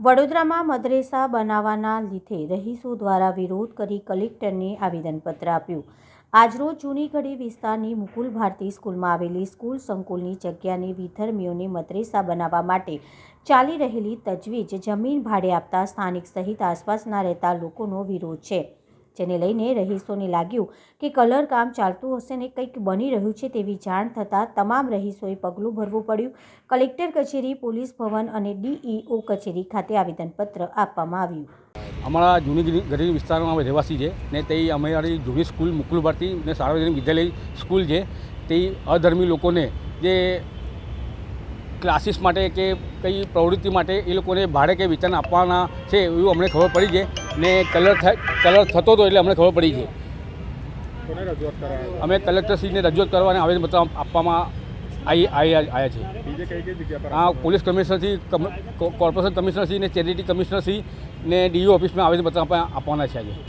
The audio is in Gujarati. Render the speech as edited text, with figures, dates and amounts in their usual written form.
વડોદરામાં મદરેસા બનાવવાના લીધે રહીશો દ્વારા વિરોધ કરી કલેક્ટરને આવેદનપત્ર આપ્યું। આજરોજ જૂની ગઢી વિસ્તારની મુકુલ ભારતી સ્કૂલમાં આવેલી સ્કૂલ સંકુલની જગ્યાને વિધર્મીઓને મદરેસા બનાવવા માટે ચાલી રહેલી તજવીજ જમીન ભાડે આપતા સ્થાનિક સહિત આસપાસના રહેતા લોકોનો વિરોધ છે, જેને લઈને રહીશોને લાગ્યું કે કલર કામ ચાલતું હશે ને કંઈક બની રહ્યું છે તેવી જાણ થતાં તમામ રહીશોએ પગલું ભરવું પડ્યું। કલેક્ટર કચેરી, પોલીસ ભવન અને ડીઈઓ કચેરી ખાતે આવેદનપત્ર આપવામાં આવ્યું। અમારા જૂની ગઢી વિસ્તારમાં રહેવાસી છે ને તે અમારી જૂની સ્કૂલ મુકુલ ભારતી ને સાર્વજનિક વિદ્યાલય સ્કૂલ છે તે અધર્મી લોકોને જે ક્લાસીસ માટે કે કઈ પ્રવૃત્તિ માટે એ લોકોને ભાડે કે વેચાણ આપવાના છે એવું અમને ખબર પડી છે ને કલર થતો હતો એટલે અમને ખબર પડી છે। અમે કલેક્ટરશ્રીને રજૂઆત કરવાને આવેદનપત્ર આપવામાં આવ્યા છે। આ પોલીસ કમિશનરશ્રી, કોર્પોરેશન કમિશનરશ્રી ને ચેરિટી કમિશનરશ્રી ને ડીઓ ઓફિસમાં આવેદનપત્ર આપવાના છે આજે।